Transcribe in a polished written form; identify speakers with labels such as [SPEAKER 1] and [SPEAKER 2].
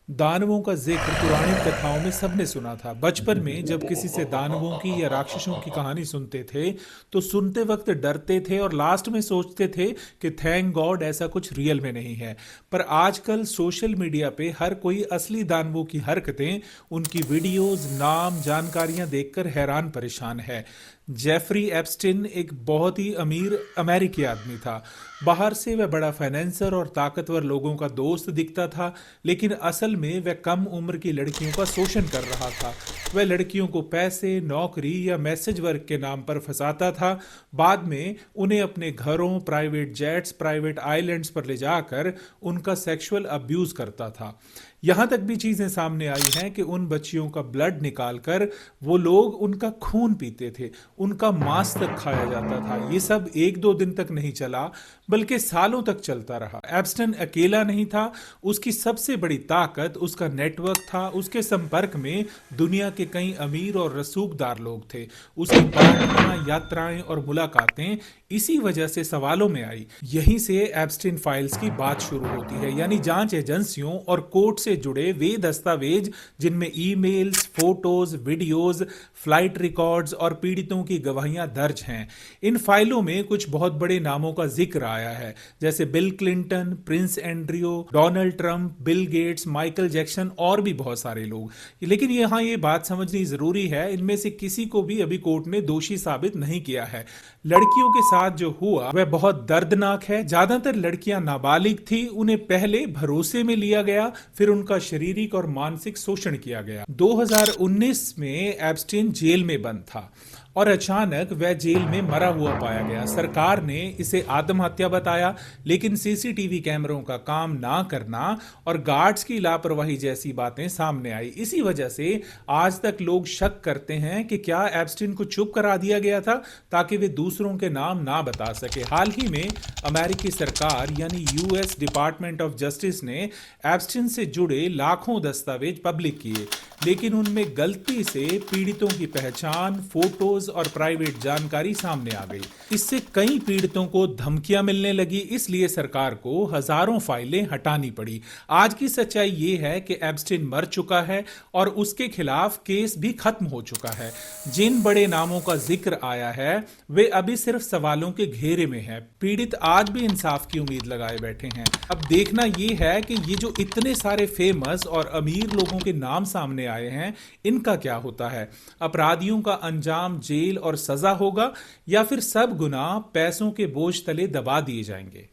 [SPEAKER 1] दानवों का जिक्र पौराणिक कथाओं में सबने सुना था। बचपन में जब किसी से दानवों की या राक्षसों की कहानी सुनते थे तो सुनते वक्त डरते थे और लास्ट में सोचते थे कि थैंक गॉड ऐसा कुछ रियल में नहीं है। पर आजकल सोशल मीडिया पे हर कोई असली दानवों की हरकतें, उनकी वीडियोस, नाम, जानकारियां देखकर हैरान परेशान है। जेफरी एप्स्टिन एक बहुत ही अमीर अमेरिकी आदमी था। बाहर से वह बड़ा फाइनेंसर और ताकतवर लोगों का दोस्त दिखता था, लेकिन असल में वह कम उम्र की लड़कियों का शोषण कर रहा था। वह लड़कियों को पैसे, नौकरी या मैसेज वर्क के नाम पर फंसाता था। बाद में उन्हें अपने घरों, प्राइवेट जेट्स, प्राइवेट आइलैंड्स पर ले जाकर उनका सेक्सुअल अब्यूज करता था। यहां तक भी चीजें सामने आई हैं कि उन बच्चियों का ब्लड निकालकर वो लोग उनका खून पीते थे, उनका मांस तक खाया जाता था। ये सब एक दो दिन तक नहीं चला, बल्कि सालों तक चलता रहा। एप्स्टन अकेला नहीं था। उसकी सबसे बड़ी ताकत उसका नेटवर्क था। उसके संपर्क में दुनिया के कई अमीर और रसूखदार लोग थे। उसकी पार्टियां, यात्राएं और मुलाकातें इसी वजह से सवालों में आई। यहीं से एप्स्टिन फाइल्स की बात शुरू होती है, यानी जांच एजेंसियों और कोर्ट से जुड़े वे दस्तावेज जिनमें emails, photos, videos, flight records और पीड़ितों की गवाहियां दर्ज हैं। इन फाइलों में कुछ बहुत बड़े नामों का जिक्र आया है, जैसे Bill Clinton, Prince Andrew, Donald Trump, Bill Gates, Michael Jackson और भी बहुत सारे लोग। लेकिन यहां ये बात समझनी जरूरी है, इनमें से किसी को भी अभी कोर्ट ने दोषी साबित नहीं किया है। लड़कियों के साथ जो हुआ वह बहुत दर्दनाक है। ज्यादातर लड़कियां नाबालिग थी। उन्हें पहले भरोसे में लिया गया, फिर उनका शारीरिक और मानसिक शोषण किया गया। 2019 में एप्स्टीन जेल में बंद था और अचानक वह जेल में मरा हुआ पाया गया। सरकार ने इसे आत्महत्या बताया, लेकिन सीसीटीवी कैमरों का काम ना करना और गार्ड्स की लापरवाही जैसी बातें सामने आई। इसी वजह से आज तक लोग शक करते हैं कि क्या एप्स्टीन को चुप करा दिया गया था ताकि वे दूसरों के नाम ना बता सके। हाल ही में अमेरिकी सरकार यानी यूएस डिपार्टमेंट ऑफ जस्टिस ने एप्स्टीन से जुड़े लाखों दस्तावेज पब्लिक किए, लेकिन उनमें गलती से पीड़ितों की पहचान, फोटोज और प्राइवेट जानकारी सामने आ गई। इससे कई पीड़ितों को धमकियां मिलने लगी, इसलिए सरकार को हजारों फाइलें हटानी पड़ी। आज की सच्चाई ये है कि एप्स्टीन मर चुका है और उसके खिलाफ केस भी खत्म हो चुका है। जिन बड़े नामों का जिक्र आया है वे अभी सिर्फ सवालों के घेरे में है। पीड़ित आज भी इंसाफ की उम्मीद लगाए बैठे हैं। अब देखना यह है कि ये जो इतने सारे फेमस और अमीर लोगों के नाम सामने आए हैं, इनका क्या होता है। अपराधियों का अंजाम जेल और सजा होगा या फिर सब गुनाह पैसों के बोझ तले दबा दिए जाएंगे।